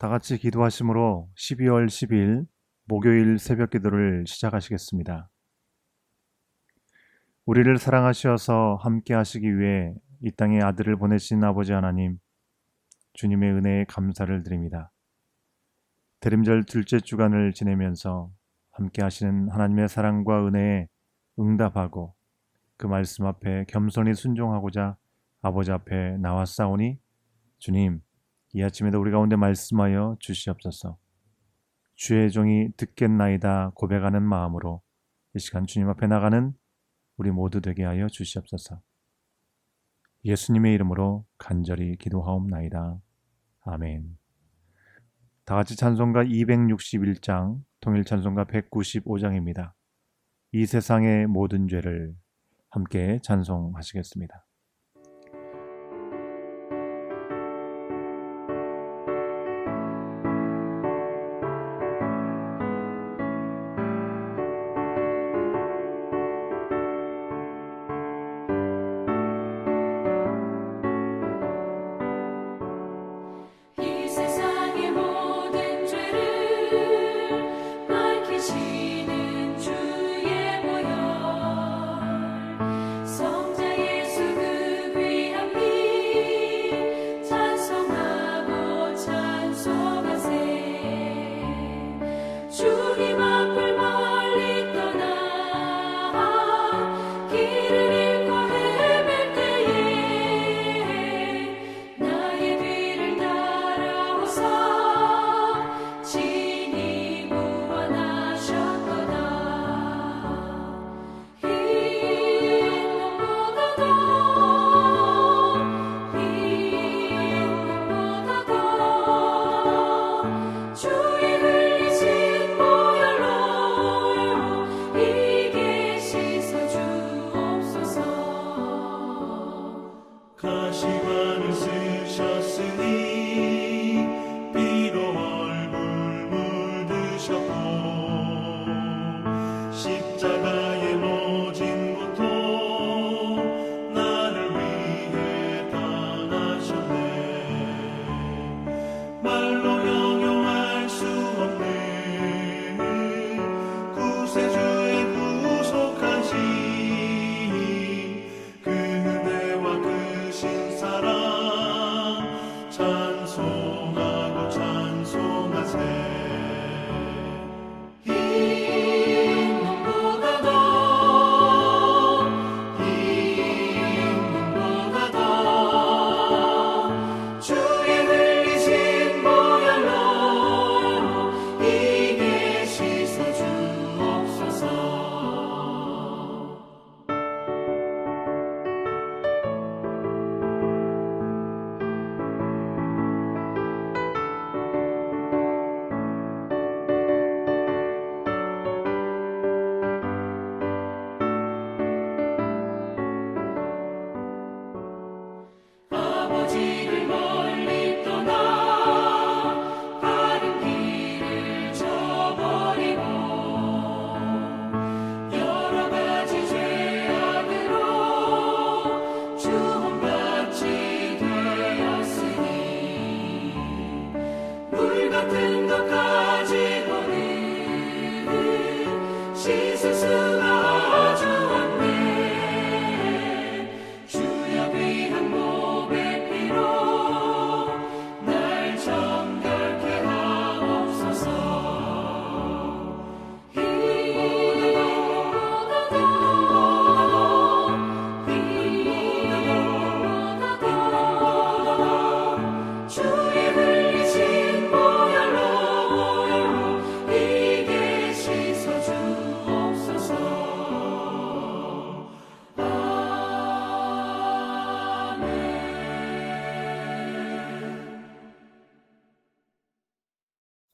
다 같이 기도하심으로 12월 10일 목요일 새벽 기도를 시작하시겠습니다. 우리를 사랑하셔서 함께 하시기 위해 이 땅에 아들을 보내신 아버지 하나님, 주님의 은혜에 감사를 드립니다. 대림절 둘째 주간을 지내면서 함께 하시는 하나님의 사랑과 은혜에 응답하고 그 말씀 앞에 겸손히 순종하고자 아버지 앞에 나왔사오니 주님, 이 아침에도 우리 가운데 말씀하여 주시옵소서. 주의 종이 듣겠나이다 고백하는 마음으로 이 시간 주님 앞에 나가는 우리 모두 되게 하여 주시옵소서. 예수님의 이름으로 간절히 기도하옵나이다. 아멘. 다 같이 찬송가 261장, 통일 찬송가 195장입니다. 이 세상의 모든 죄를 함께 찬송하시겠습니다.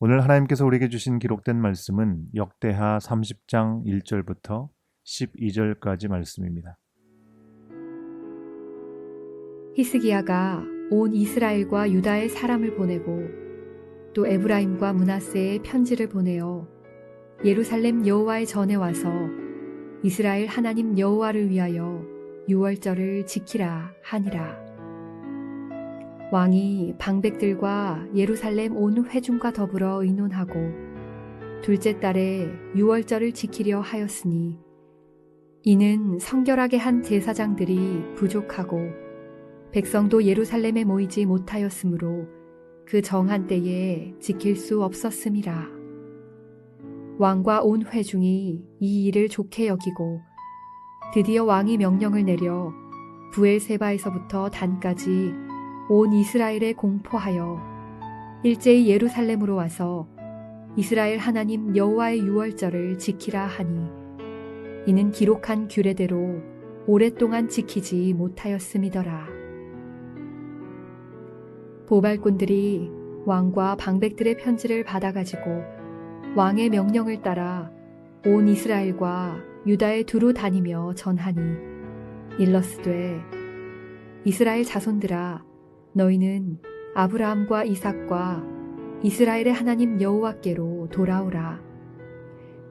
오늘 하나님께서 우리에게 주신 기록된 말씀은 역대하 30장 1절부터 12절까지 말씀입니다. 히스기야가 온 이스라엘과 유다의 사람을 보내고 또 에브라임과 므낫세에 편지를 보내어 예루살렘 여호와의 전에 와서 이스라엘 하나님 여호와를 위하여 유월절을 지키라 하니라. 왕이 방백들과 예루살렘 온 회중과 더불어 의논하고 둘째 달에 유월절을 지키려 하였으니 이는 성결하게 한 제사장들이 부족하고 백성도 예루살렘에 모이지 못하였으므로 그 정한 때에 지킬 수 없었음이라. 왕과 온 회중이 이 일을 좋게 여기고 드디어 왕이 명령을 내려 부엘세바에서부터 단까지 온 이스라엘에 공포하여 일제히 예루살렘으로 와서 이스라엘 하나님 여호와의 유월절을 지키라 하니 이는 기록한 규례대로 오랫동안 지키지 못하였음이더라. 보발꾼들이 왕과 방백들의 편지를 받아가지고 왕의 명령을 따라 온 이스라엘과 유다에 두루 다니며 전하니 일러스되 이스라엘 자손들아 너희는 아브라함과 이삭과 이스라엘의 하나님 여호와께로 돌아오라.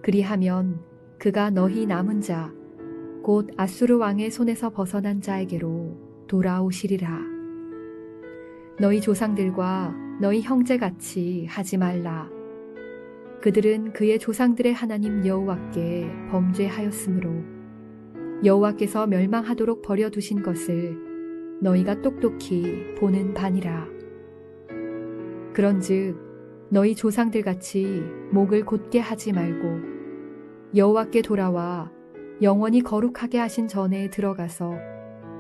그리하면 그가 너희 남은 자 곧 아수르 왕의 손에서 벗어난 자에게로 돌아오시리라. 너희 조상들과 너희 형제같이 하지 말라. 그들은 그의 조상들의 하나님 여호와께 범죄하였으므로 여호와께서 멸망하도록 버려두신 것을 너희가 똑똑히 보는 바니라. 그런즉 너희 조상들같이 목을 곧게 하지 말고 여호와께 돌아와 영원히 거룩하게 하신 전에 들어가서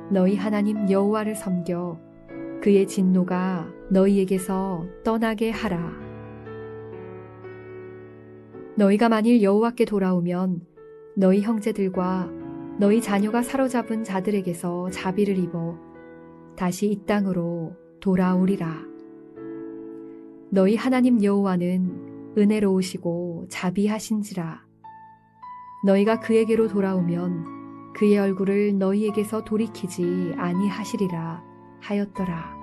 너희 하나님 여호와를 섬겨 그의 진노가 너희에게서 떠나게 하라. 너희가 만일 여호와께 돌아오면 너희 형제들과 너희 자녀가 사로잡은 자들에게서 자비를 입어 다시 이 땅으로 돌아오리라. 너희 하나님 여호와는 은혜로우시고 자비하신지라. 너희가 그에게로 돌아오면 그의 얼굴을 너희에게서 돌이키지 아니하시리라 하였더라.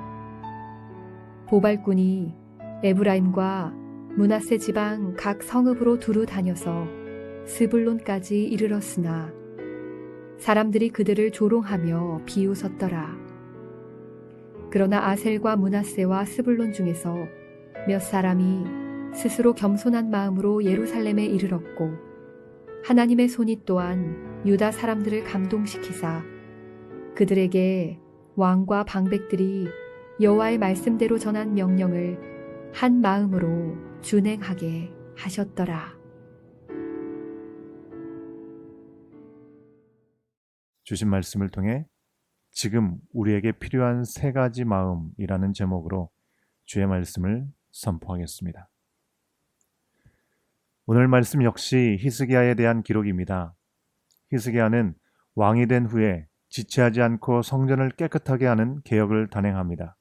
보발꾼이 에브라임과 므낫세 지방 각 성읍으로 두루 다녀서 스불론까지 이르렀으나 사람들이 그들을 조롱하며 비웃었더라. 그러나 아셀과 므낫세와 스불론 중에서 몇 사람이 스스로 겸손한 마음으로 예루살렘에 이르렀고 하나님의 손이 또한 유다 사람들을 감동시키사 그들에게 왕과 방백들이 여호와의 말씀대로 전한 명령을 한 마음으로 준행하게 하셨더라. 주신 말씀을 통해 지금 우리에게 필요한 세 가지 마음이라는 제목으로 주의 말씀을 선포하겠습니다. 오늘 말씀 역시 히스기야에 대한 기록입니다. 히스기야는 왕이 된 후에 지체하지 않고 성전을 깨끗하게 하는 개혁을 단행합니다.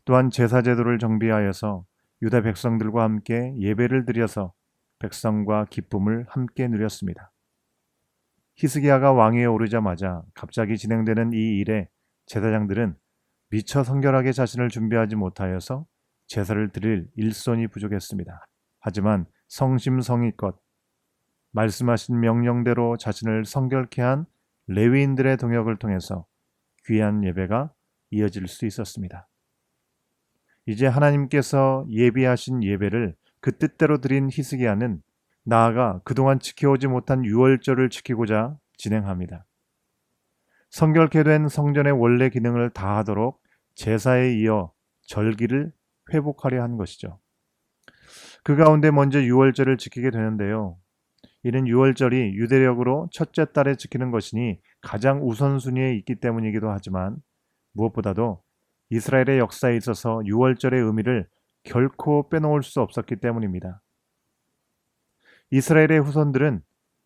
또한 제사 제도를 정비하여서 유다 백성들과 함께 예배를 드려서 백성과 기쁨을 함께 누렸습니다. 히스기야가 왕위에 오르자마자 갑자기 진행되는 이 일에 제사장들은 미처 성결하게 자신을 준비하지 못하여서 제사를 드릴 일손이 부족했습니다. 하지만 성심성의껏 말씀하신 명령대로 자신을 성결케 한 레위인들의 동역을 통해서 귀한 예배가 이어질 수 있었습니다. 이제 하나님께서 예비하신 예배를 그 뜻대로 드린 히스기야는 나아가 그동안 지켜오지 못한 유월절을 지키고자 진행합니다. 성결케 된 성전의 원래 기능을 다하도록 제사에 이어 절기를 회복하려 한 것이죠. 그 가운데 먼저 유월절을 지키게 되는데요. 이는 유월절이 유대력으로 첫째 달에 지키는 것이니 가장 우선순위에 있기 때문이기도 하지만 무엇보다도 이스라엘의 역사에 있어서 유월절의 의미를 결코 빼놓을 수 없었기 때문입니다. 이스라엘의 후손들은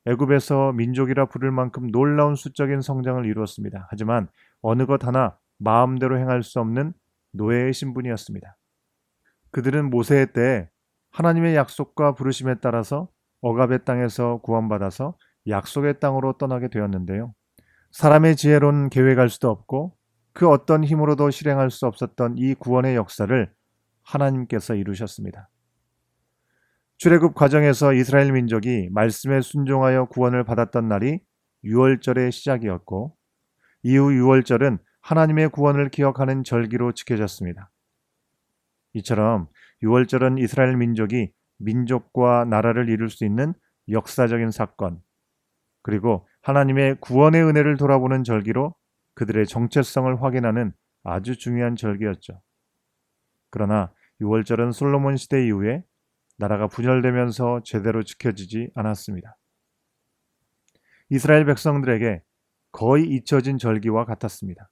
애굽에서 민족이라 부를 만큼 놀라운 수적인 성장을 이루었습니다. 하지만 어느 것 하나 마음대로 행할 수 없는 노예의 신분이었습니다. 그들은 모세의 때에 하나님의 약속과 부르심에 따라서 억압의 땅에서 구원받아서 약속의 땅으로 떠나게 되었는데요. 사람의 지혜로는 계획할 수도 없고 그 어떤 힘으로도 실행할 수 없었던 이 구원의 역사를 하나님께서 이루셨습니다. 출애굽 과정에서 이스라엘 민족이 말씀에 순종하여 구원을 받았던 날이 유월절의 시작이었고 이후 유월절은 하나님의 구원을 기억하는 절기로 지켜졌습니다. 이처럼 유월절은 이스라엘 민족이 민족과 나라를 이룰 수 있는 역사적인 사건, 그리고 하나님의 구원의 은혜를 돌아보는 절기로 그들의 정체성을 확인하는 아주 중요한 절기였죠. 그러나 유월절은 솔로몬 시대 이후에 나라가 분열되면서 제대로 지켜지지 않았습니다. 이스라엘 백성들에게 거의 잊혀진 절기와 같았습니다.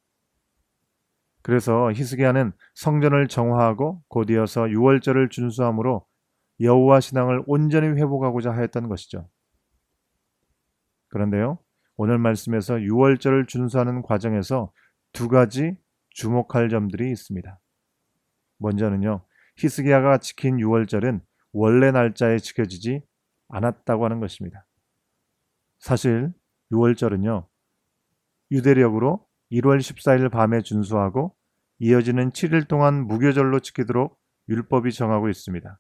그래서 히스기야는 성전을 정화하고 곧이어서 유월절을 준수함으로 여호와 신앙을 온전히 회복하고자 하였던 것이죠. 그런데요, 오늘 말씀에서 유월절을 준수하는 과정에서 두 가지 주목할 점들이 있습니다. 먼저는요, 히스기야가 지킨 유월절은 원래 날짜에 지켜지지 않았다고 하는 것입니다. 사실 유월절은요, 유대력으로 1월 14일 밤에 준수하고 이어지는 7일 동안 무교절로 지키도록 율법이 정하고 있습니다.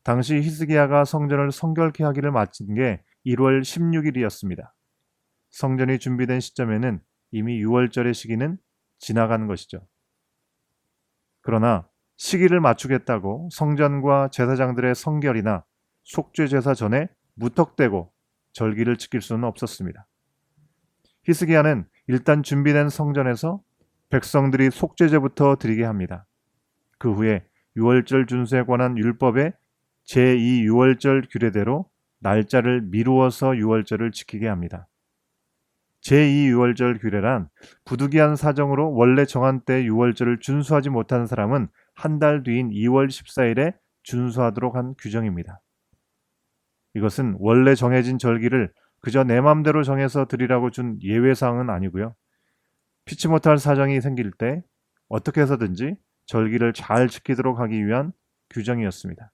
당시 히스기야가 성전을 성결케 하기를 마친 게 1월 16일이었습니다. 성전이 준비된 시점에는 이미 유월절의 시기는 지나간 것이죠. 그러나 시기를 맞추겠다고 성전과 제사장들의 성결이나 속죄 제사 전에 무턱대고 절기를 지킬 수는 없었습니다. 히스기야는 일단 준비된 성전에서 백성들이 속죄제부터 드리게 합니다. 그 후에 유월절 준수에 관한 율법의 제2 유월절 규례대로 날짜를 미루어서 유월절을 지키게 합니다. 제2 유월절 규례란 부득이한 사정으로 원래 정한 때 유월절을 준수하지 못한 사람은 한 달 뒤인 2월 14일에 준수하도록 한 규정입니다. 이것은 원래 정해진 절기를 그저 내 맘대로 정해서 드리라고 준 예외사항은 아니고요. 피치 못할 사정이 생길 때 어떻게 해서든지 절기를 잘 지키도록 하기 위한 규정이었습니다.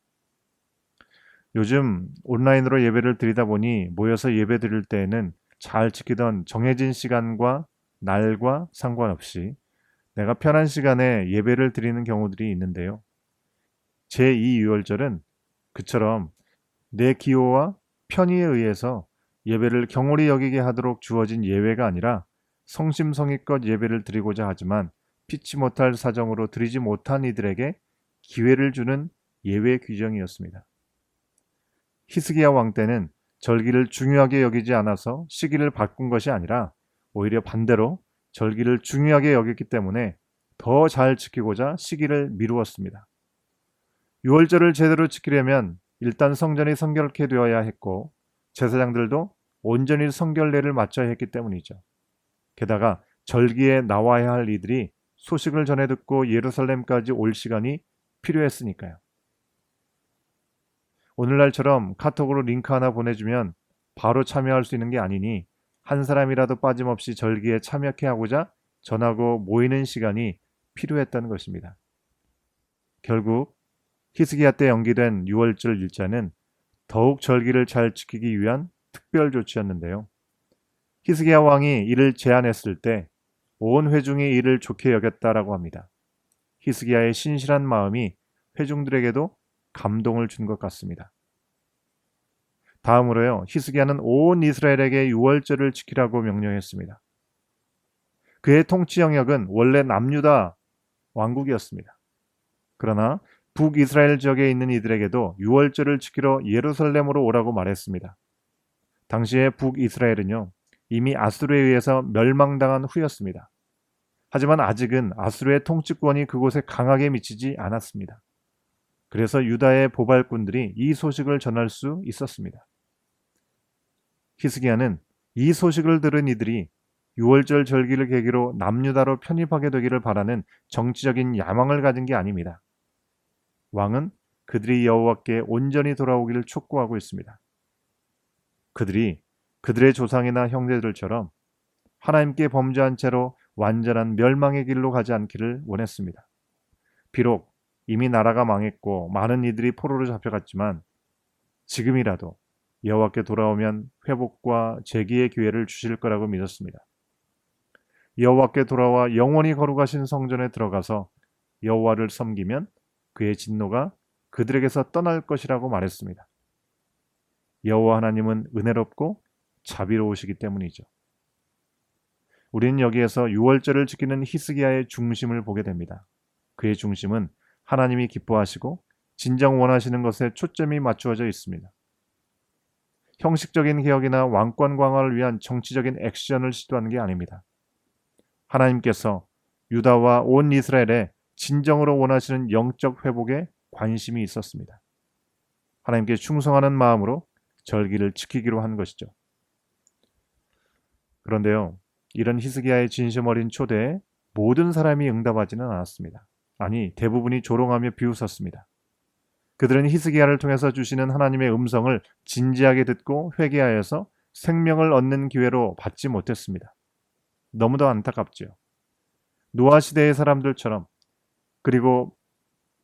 요즘 온라인으로 예배를 드리다 보니 모여서 예배 드릴 때에는 잘 지키던 정해진 시간과 날과 상관없이 내가 편한 시간에 예배를 드리는 경우들이 있는데요. 제2 유월절은 그처럼 내 기호와 편의에 의해서 예배를 경홀히 여기게 하도록 주어진 예외가 아니라 성심성의껏 예배를 드리고자 하지만 피치 못할 사정으로 드리지 못한 이들에게 기회를 주는 예외 규정이었습니다. 히스기야 왕 때는 절기를 중요하게 여기지 않아서 시기를 바꾼 것이 아니라 오히려 반대로 절기를 중요하게 여겼기 때문에 더 잘 지키고자 시기를 미루었습니다. 유월절을 제대로 지키려면 일단 성전이 성결케 되어야 했고 제사장들도 온전히 성결례를 마쳐야 했기 때문이죠. 게다가 절기에 나와야 할 이들이 소식을 전해 듣고 예루살렘까지 올 시간이 필요했으니까요. 오늘날처럼 카톡으로 링크 하나 보내주면 바로 참여할 수 있는 게 아니니 한 사람이라도 빠짐없이 절기에 참여케 하고자 전하고 모이는 시간이 필요했다는 것입니다. 결국 히스기야 때 연기된 유월절 일자는 더욱 절기를 잘 지키기 위한 특별 조치였는데요. 히스기야 왕이 이를 제안했을 때 온 회중이 이를 좋게 여겼다라고 합니다. 히스기야의 신실한 마음이 회중들에게도 감동을 준 것 같습니다. 다음으로요, 히스기야는 온 이스라엘에게 유월절을 지키라고 명령했습니다. 그의 통치 영역은 원래 남유다 왕국이었습니다. 그러나 북이스라엘 지역에 있는 이들에게도 유월절을 지키러 예루살렘으로 오라고 말했습니다. 당시의 북이스라엘은요, 이미 아수르에 의해서 멸망당한 후였습니다. 하지만 아직은 아수르의 통치권이 그곳에 강하게 미치지 않았습니다. 그래서 유다의 보발꾼들이 이 소식을 전할 수 있었습니다. 히스기야는 이 소식을 들은 이들이 유월절 절기를 계기로 남유다로 편입하게 되기를 바라는 정치적인 야망을 가진 게 아닙니다. 왕은 그들이 여호와께 온전히 돌아오기를 촉구하고 있습니다. 그들이 그들의 조상이나 형제들처럼 하나님께 범죄한 채로 완전한 멸망의 길로 가지 않기를 원했습니다. 비록 이미 나라가 망했고 많은 이들이 포로로 잡혀갔지만 지금이라도 여호와께 돌아오면 회복과 재기의 기회를 주실 거라고 믿었습니다. 여호와께 돌아와 영원히 거룩하신 성전에 들어가서 여호와를 섬기면 그의 진노가 그들에게서 떠날 것이라고 말했습니다. 여호와 하나님은 은혜롭고 자비로우시기 때문이죠. 우리는 여기에서 유월절을 지키는 히스기야의 중심을 보게 됩니다. 그의 중심은 하나님이 기뻐하시고 진정 원하시는 것에 초점이 맞추어져 있습니다. 형식적인 개혁이나 왕권 강화를 위한 정치적인 액션을 시도하는 게 아닙니다. 하나님께서 유다와 온 이스라엘에 진정으로 원하시는 영적 회복에 관심이 있었습니다. 하나님께 충성하는 마음으로 절기를 지키기로 한 것이죠. 그런데요, 이런 히스기야의 진심 어린 초대에 모든 사람이 응답하지는 않았습니다. 아니, 대부분이 조롱하며 비웃었습니다. 그들은 히스기야를 통해서 주시는 하나님의 음성을 진지하게 듣고 회개하여서 생명을 얻는 기회로 받지 못했습니다. 너무도 안타깝지요. 노아 시대의 사람들처럼, 그리고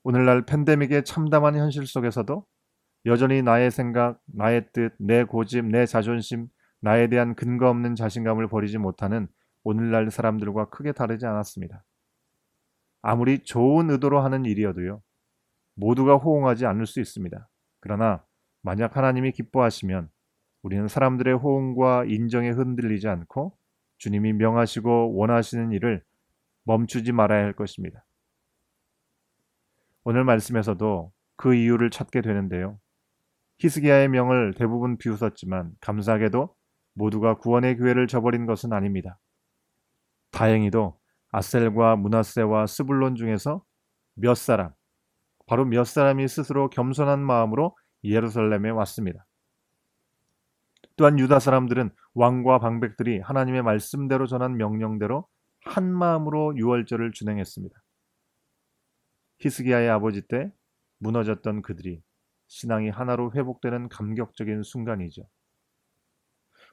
오늘날 팬데믹의 참담한 현실 속에서도 여전히 나의 생각, 나의 뜻, 내 고집, 내 자존심, 나에 대한 근거 없는 자신감을 버리지 못하는 오늘날 사람들과 크게 다르지 않았습니다. 아무리 좋은 의도로 하는 일이어도요, 모두가 호응하지 않을 수 있습니다. 그러나 만약 하나님이 기뻐하시면 우리는 사람들의 호응과 인정에 흔들리지 않고 주님이 명하시고 원하시는 일을 멈추지 말아야 할 것입니다. 오늘 말씀에서도 그 이유를 찾게 되는데요. 히스기야의 명을 대부분 비웃었지만 감사하게도 모두가 구원의 기회를 저버린 것은 아닙니다. 다행히도 아셀과 므낫세와 스불론 중에서 몇 사람, 바로 몇 사람이 스스로 겸손한 마음으로 예루살렘에 왔습니다. 또한 유다 사람들은 왕과 방백들이 하나님의 말씀대로 전한 명령대로 한 마음으로 유월절을 준행했습니다. 히스기야의 아버지 때 무너졌던 그들이 신앙이 하나로 회복되는 감격적인 순간이죠.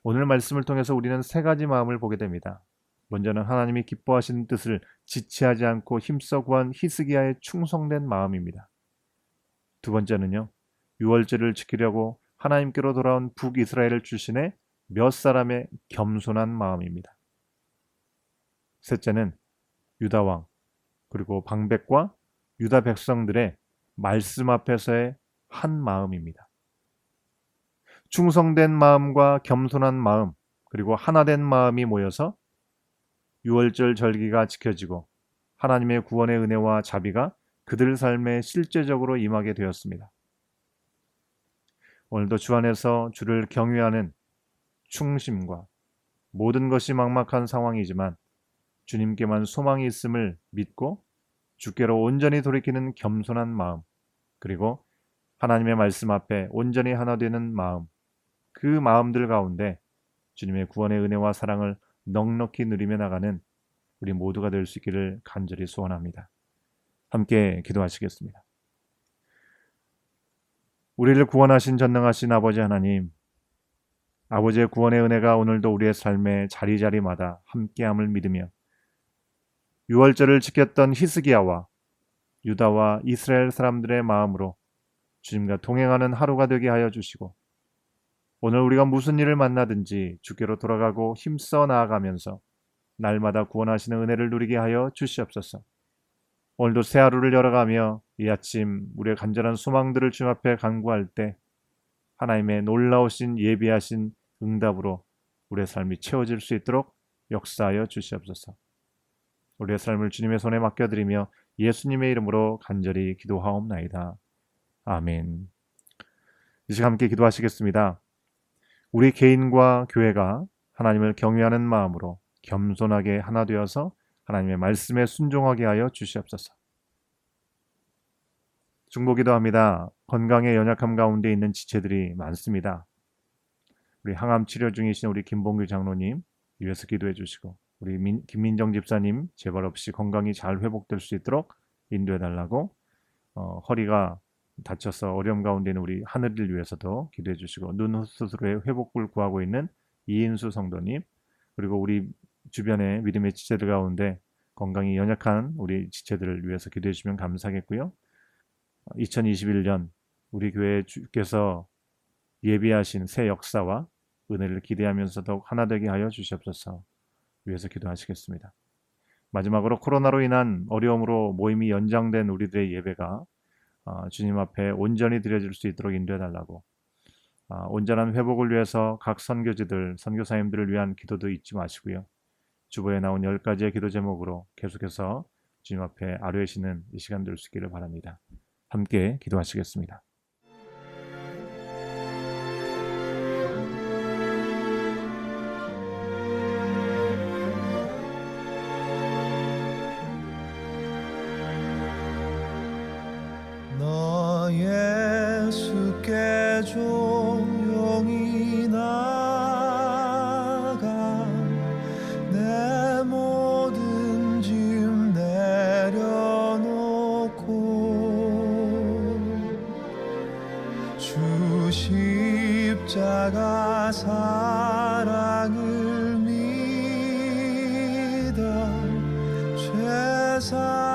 오늘 말씀을 통해서 우리는 세 가지 마음을 보게 됩니다. 먼저는 하나님이 기뻐하시는 뜻을 지체하지 않고 힘써 구한 히스기야의 충성된 마음입니다. 두 번째는요, 유월절을 지키려고 하나님께로 돌아온 북이스라엘 출신의 몇 사람의 겸손한 마음입니다. 셋째는 유다 왕, 그리고 방백과 유다 백성들의 말씀 앞에서의 한 마음입니다. 충성된 마음과 겸손한 마음, 그리고 하나된 마음이 모여서 유월절 절기가 지켜지고 하나님의 구원의 은혜와 자비가 그들 삶에 실제적으로 임하게 되었습니다. 오늘도 주 안에서 주를 경외하는 충심과 모든 것이 막막한 상황이지만 주님께만 소망이 있음을 믿고 주께로 온전히 돌이키는 겸손한 마음, 그리고 하나님의 말씀 앞에 온전히 하나 되는 마음, 그 마음들 가운데 주님의 구원의 은혜와 사랑을 넉넉히 누리며 나가는 우리 모두가 될 수 있기를 간절히 소원합니다. 함께 기도하시겠습니다. 우리를 구원하신 전능하신 아버지 하나님, 아버지의 구원의 은혜가 오늘도 우리의 삶의 자리자리마다 함께함을 믿으며 유월절을 지켰던 히스기야와 유다와 이스라엘 사람들의 마음으로 주님과 동행하는 하루가 되게 하여 주시고, 오늘 우리가 무슨 일을 만나든지 주께로 돌아가고 힘써 나아가면서 날마다 구원하시는 은혜를 누리게 하여 주시옵소서. 오늘도 새 하루를 열어가며 이 아침 우리의 간절한 소망들을 주님 앞에 간구할 때 하나님의 놀라우신 예비하신 응답으로 우리의 삶이 채워질 수 있도록 역사하여 주시옵소서. 우리의 삶을 주님의 손에 맡겨드리며 예수님의 이름으로 간절히 기도하옵나이다. 아멘. 이 시간 함께 기도하시겠습니다. 우리 개인과 교회가 하나님을 경외하는 마음으로 겸손하게 하나 되어서 하나님의 말씀에 순종하게 하여 주시옵소서. 중보기도 합니다. 건강에 연약함 가운데 있는 지체들이 많습니다. 우리 항암 치료 중이신 우리 김봉규 장로님 위해서 기도해 주시고, 우리 김민정 집사님 재발 없이 건강이 잘 회복될 수 있도록 인도해 달라고, 허리가 다쳐서 어려움 가운데 있는 우리 하늘을 위해서도 기도해 주시고, 눈 수술의 회복을 구하고 있는 이인수 성도님, 그리고 우리 주변의 믿음의 지체들 가운데 건강이 연약한 우리 지체들을 위해서 기도해 주시면 감사하겠고요. 2021년 우리 교회 주께서 예비하신 새 역사와 은혜를 기대하면서 더욱 하나 되게 하여 주시옵소서 위해서 기도하시겠습니다. 마지막으로 코로나로 인한 어려움으로 모임이 연장된 우리들의 예배가 주님 앞에 온전히 드려질 수 있도록 인도해 달라고, 온전한 회복을 위해서 각 선교지들, 선교사님들을 위한 기도도 잊지 마시고요. 주보에 나온 10가지의 기도 제목으로 계속해서 주님 앞에 아뢰시는 이 시간 될 수 있기를 바랍니다. 함께 기도하시겠습니다. 너 예수께 조용히 나가 내 모든 짐 내려놓고 주 십자가 사랑을 믿어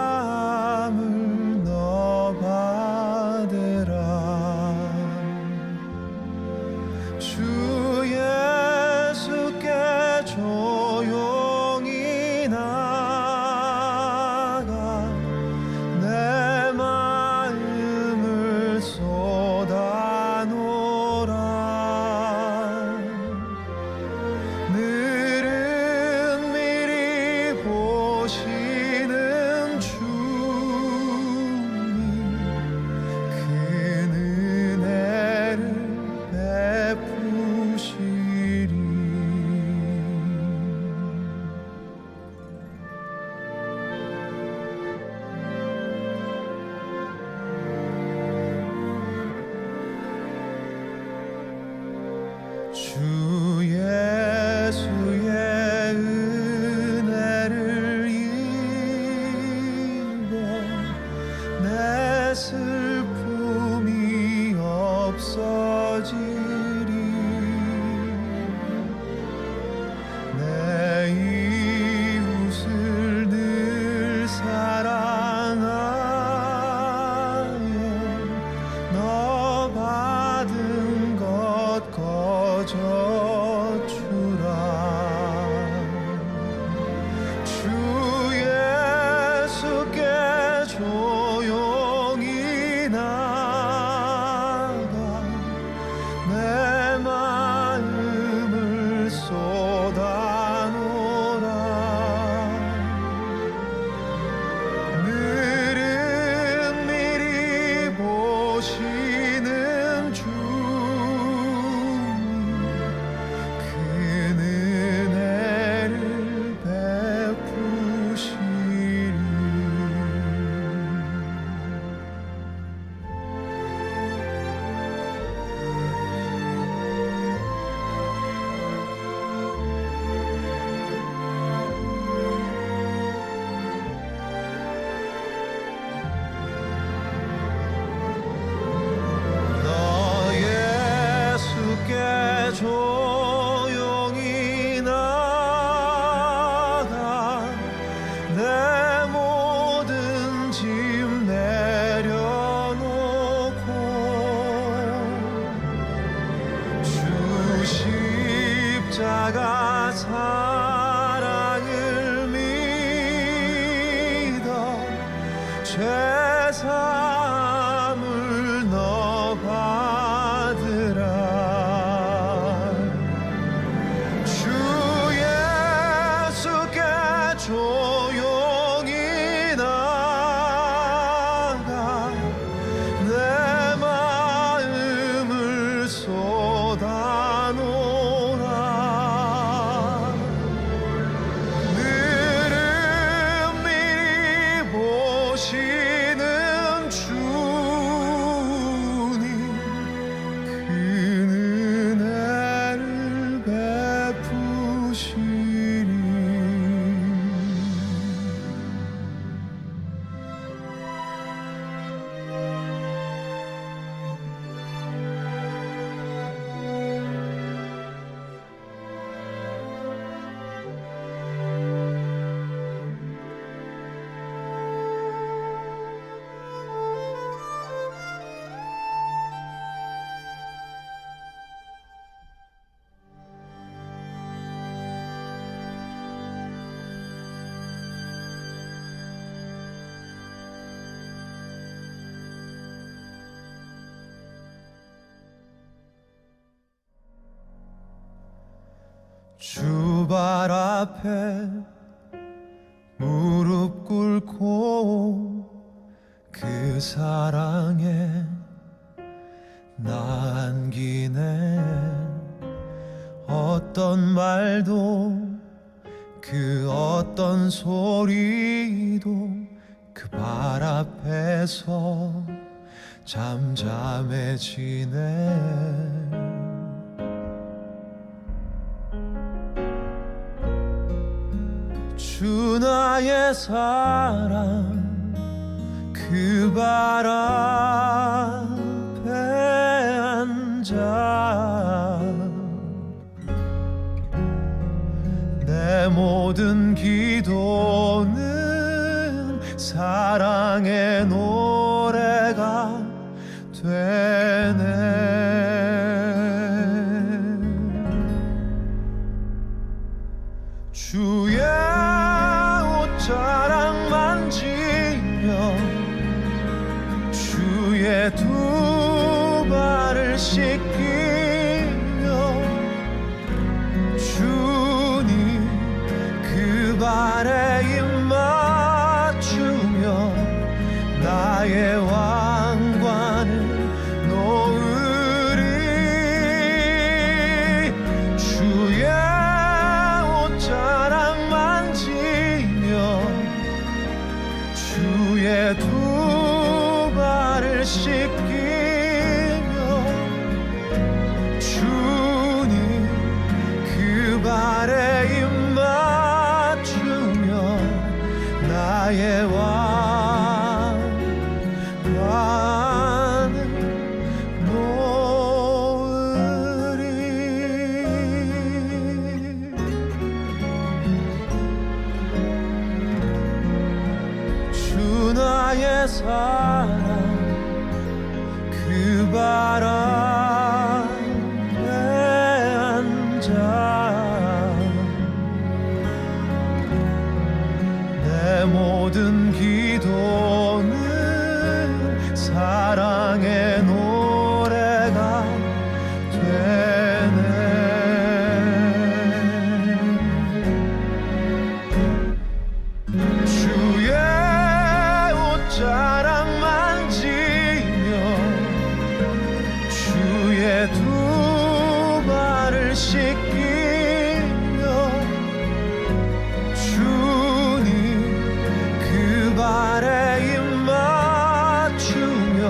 죄사함을 너 받으라. 주 예수께 조용히 나가 내 마음을 쏟아놓으라. 늘은 미리 보시는 주님 큰 은혜를 베푸시리. 주 예수의 은혜를 입어 내 슬픔이 없어지리. 내 이웃을 늘 사랑하여 너 받은 것 거저 주라. 주 예수께 조용히 나가 내 마음을 쏟아놓으라. 늘은 미리 보시는 주님 큰 은혜를 베푸시리. 너 예수께 조용히 나가 내 모든 짐 내려놓고 주 십자가 사랑을 믿어 죄사함을 너 받으라. 주 예수께 조용히 나가 내 마음을 쏟아놓으라. 늘은 미리 보시는 주님 큰 은혜를 베푸시리. 주 주 발 앞에 무릎 꿇고 그 사랑에 나 안기네. 어떤 말도 그 어떤 소리도 그 발 앞에서 잠잠해지네. 주 나의 사랑 그 발 앞에 앉아 내 모든 기도는 사랑의 노래가 되네. 주의 옷자락 만지며 주의 두 발을 씻기며 주님 그 발에 입 맞추며 나의 왕관을 놓으리. 주의 옷자락 만지며 주의 두 발을 씻기며 주님 그 발에 입 맞추며 나의 왕관을 놓으리. 주 나의 사랑 그 발 앞에 앉아 내 모든 기도는 사랑의 노래가 되네. 주의 옷자락 만지며 주의 두 발을 씻기며 주님 그 발에 입 맞추며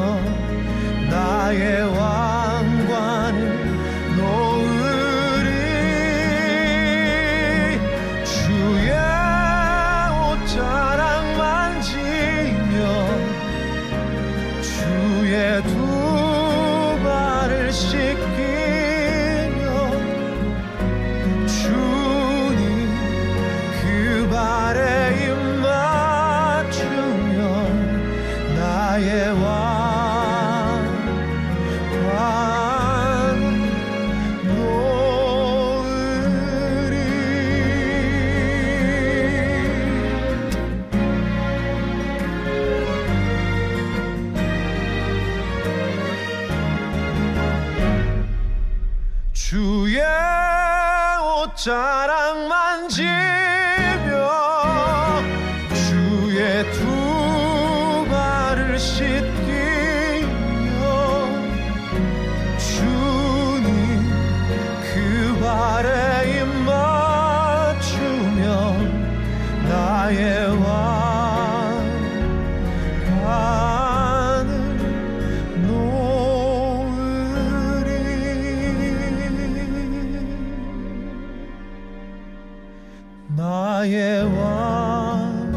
나의 왕관을 놓으리. 주의 옷자락 만지며 주의 두 발을 씻기며 주님 그 발에 입 맞추며 나의 왕관을 놓으리. 주의 옷자락 만지며 주의 두 발을 씻기며 주님 그 발에 입 맞추며 나의 왕관을 놓으리. 나의 왕관을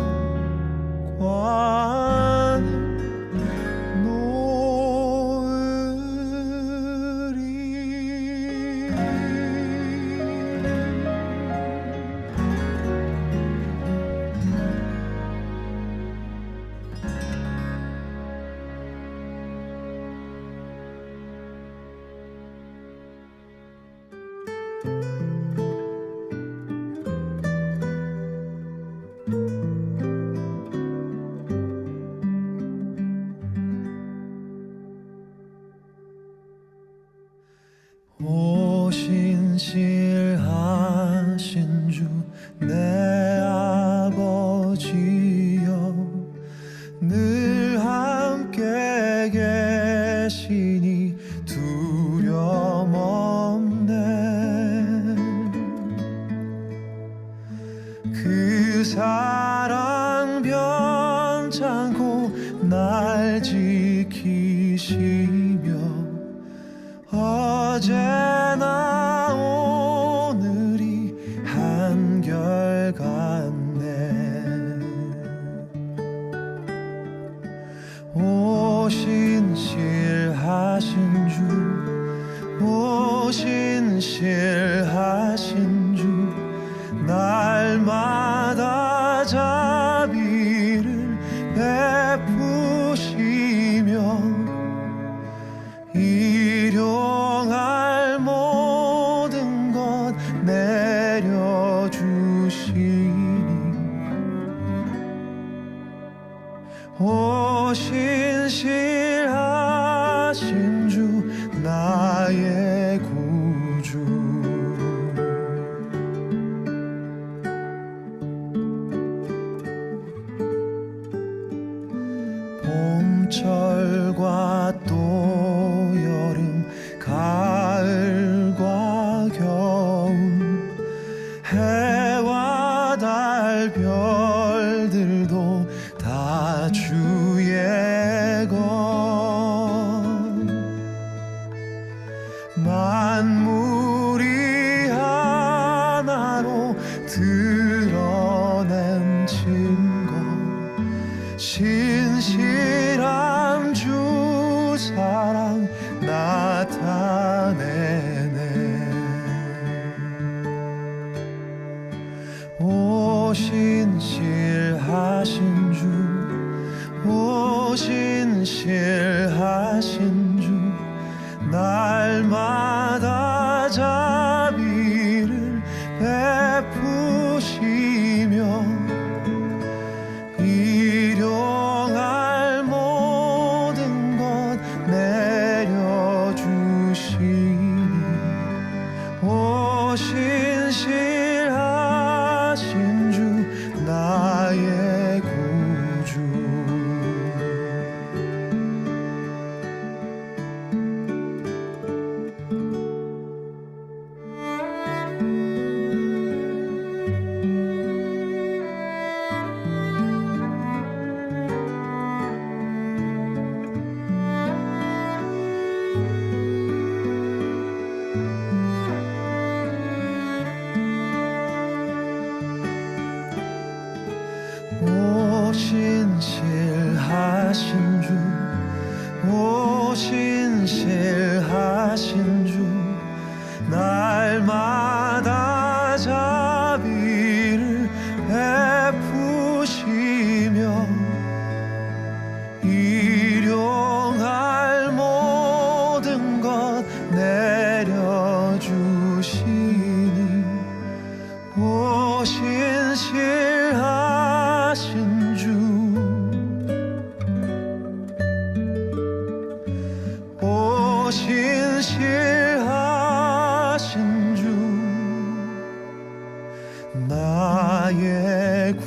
주시며 어제나 오늘이 한결같네. 오신실하신 주, 오신실하신 주, 날마다 자비를 베푸시며 일용할 모든 것 내려주시니 오신실하신 주 나의 구주. 봄철과 또 여름, 가을과 겨울, 해와 달 별들도 다 주의 것. 만물이 하나로 드러낸 증거, 신실한 주 사랑 나타내네. 오신실하신 주, 오신실하신 주, 날마다 자비를 베푸시며 일용할 모든 것 내려주시니 오신실하신 주 나의 구주. 오신실하신 주, 오신실하신 주, 날마다 자비를 베푸시며 일용할 모든 것 내려주시니 오신실하신 주, 오신실하신 주 나의 구주.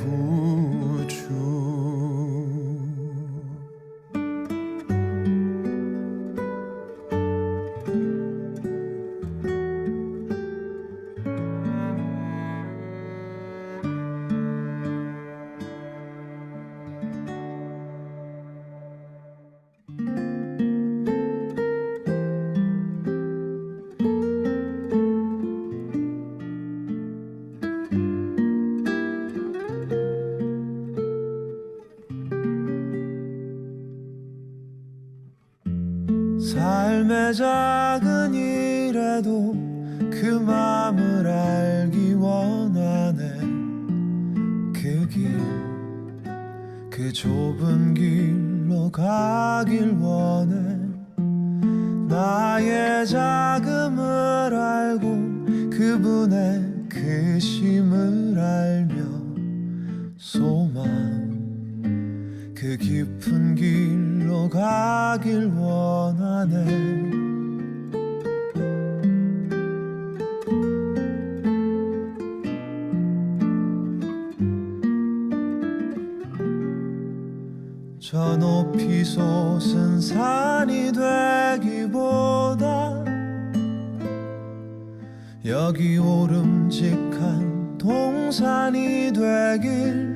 삶의 작은 일에도 그 맘을 알기 원하네. 그 길, 그 좁은 길로 가길 원해. 나의 자금을 알고 그분의 크심을 알며 소망, 그 깊은 길로 가길 원하네. 저 높이 솟은 산이 되기보다 여기 오름직한 동산이 되길.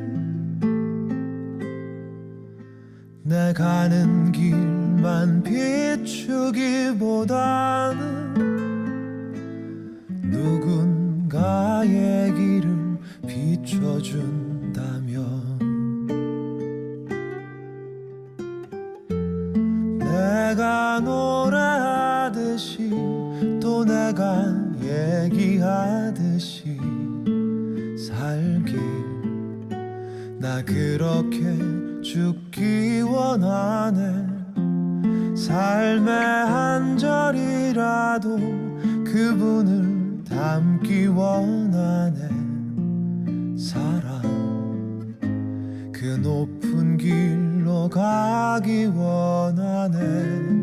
내 가는 길 길만 비추기보다는 누군가의 길을 비춰준다면 내가 노래하듯이 또 내가 얘기하듯이 살길 나 그렇게 죽기 원하네 삶의 한 절이라도 그분을 담기 원하네 사랑 그 높은 길로 가기 원하네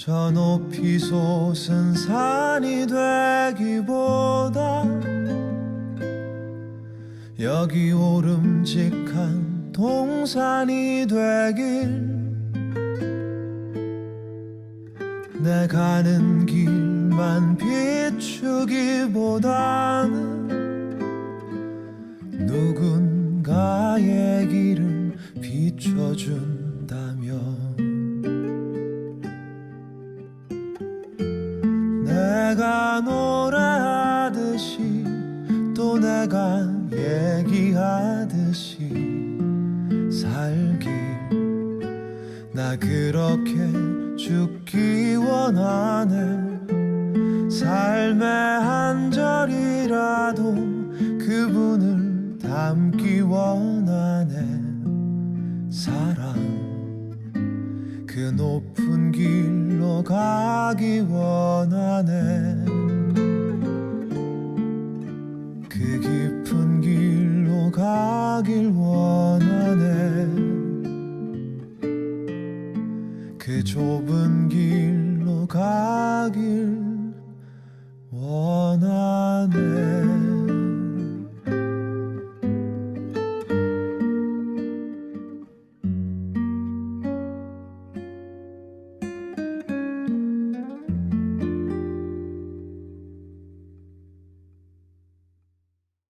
저 높이 솟은 산이 되기보다 여기 오름직한 동산이 되길 내 가는 길만 비추기보다는 누군가의 길을 비춰준다면 내가 노래하듯이 또 내가 얘기하듯이 살길 나 그렇게 죽기 원하네 삶의 한 절이라도 그분을 담기 원하네 사랑 그 높은 길로 가기 원하네 그 깊은 길로 가길